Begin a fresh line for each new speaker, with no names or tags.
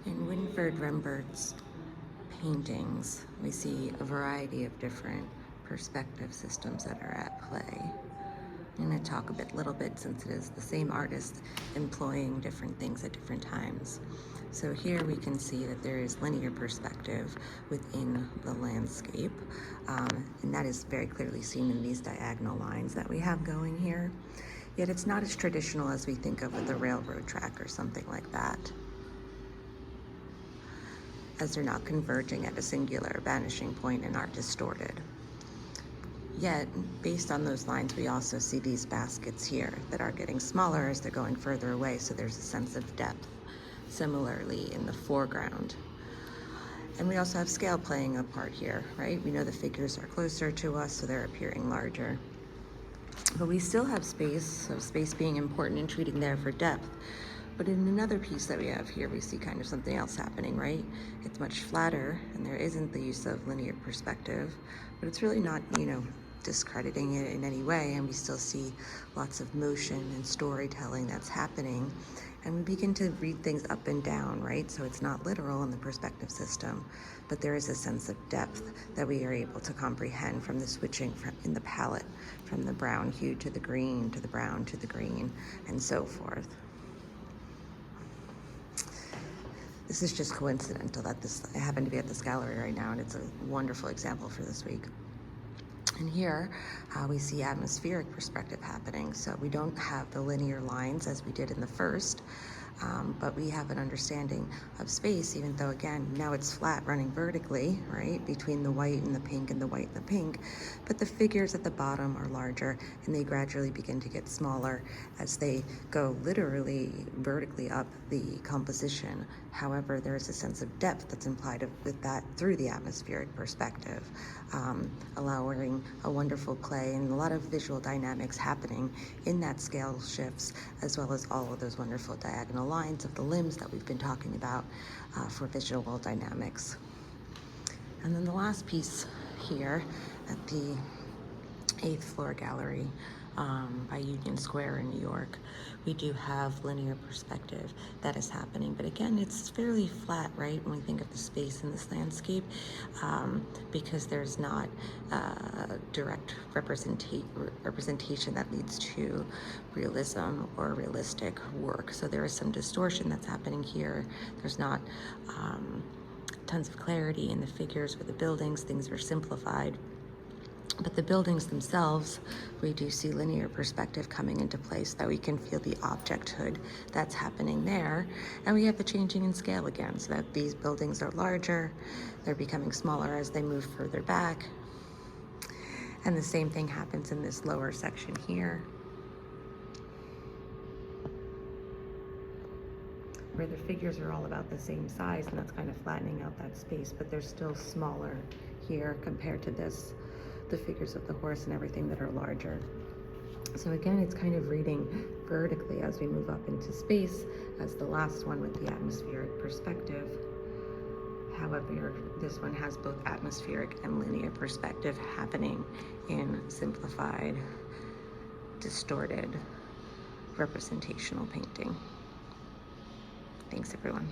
In Winfred Rembert's paintings, we see a variety of different perspective systems that are at play. I'm going to talk little bit, since it is the same artist employing different things at different times. So here we can see that there is linear perspective within the landscape, and that is very clearly seen in these diagonal lines that we have going here. Yet it's not as traditional as we think of with a railroad track or something like that, as they're not converging at a singular vanishing point and are distorted. Yet, based on those lines, we also see these baskets here that are getting smaller as they're going further away, so there's a sense of depth similarly in the foreground. And we also have scale playing a part here, right? We know the figures are closer to us, so they're appearing larger. But we still have space, so space being important and treating there for depth. But in another piece that we have here, we see kind of something else happening, right? It's much flatter, and there isn't the use of linear perspective, but it's really not, discrediting it in any way, and we still see lots of motion and storytelling that's happening. And we begin to read things up and down, right? So it's not literal in the perspective system, but there is a sense of depth that we are able to comprehend from the switching in the palette, from the brown hue to the green, to the brown to the green, and so forth. This is just coincidental that I happen to be at this gallery right now, and it's a wonderful example for this week. And here we see atmospheric perspective happening. So we don't have the linear lines as we did in the first, but we have an understanding of space, even though, again, now it's flat running vertically, right, between the white and the pink and the white and the pink. But the figures at the bottom are larger, and they gradually begin to get smaller as they go literally vertically up the composition. However, there is a sense of depth that's implied with that through the atmospheric perspective, allowing a wonderful play and a lot of visual dynamics happening in that scale shifts, as well as all of those wonderful diagonal lines of the limbs that we've been talking about for visual dynamics. And then the last piece here at the 8th floor gallery by Union Square in New York, we do have linear perspective that is happening, but again, it's fairly flat, right, when we think of the space in this landscape, because there's not direct representation that leads to realism or realistic work. So there is some distortion that's happening here. There's not tons of clarity in the figures or the buildings. Things are simplified. But the buildings themselves, we do see linear perspective coming into place, that we can feel the objecthood that's happening there. And we have the changing in scale again, so that these buildings are larger, they're becoming smaller as they move further back. And the same thing happens in this lower section here, where the figures are all about the same size, and that's kind of flattening out that space, but they're still smaller here compared to this, the figures of the horse and everything that are larger. So again, it's kind of reading vertically as we move up into space, as the last one with the atmospheric perspective. However, this one has both atmospheric and linear perspective happening in simplified, distorted, representational painting. Thanks, everyone.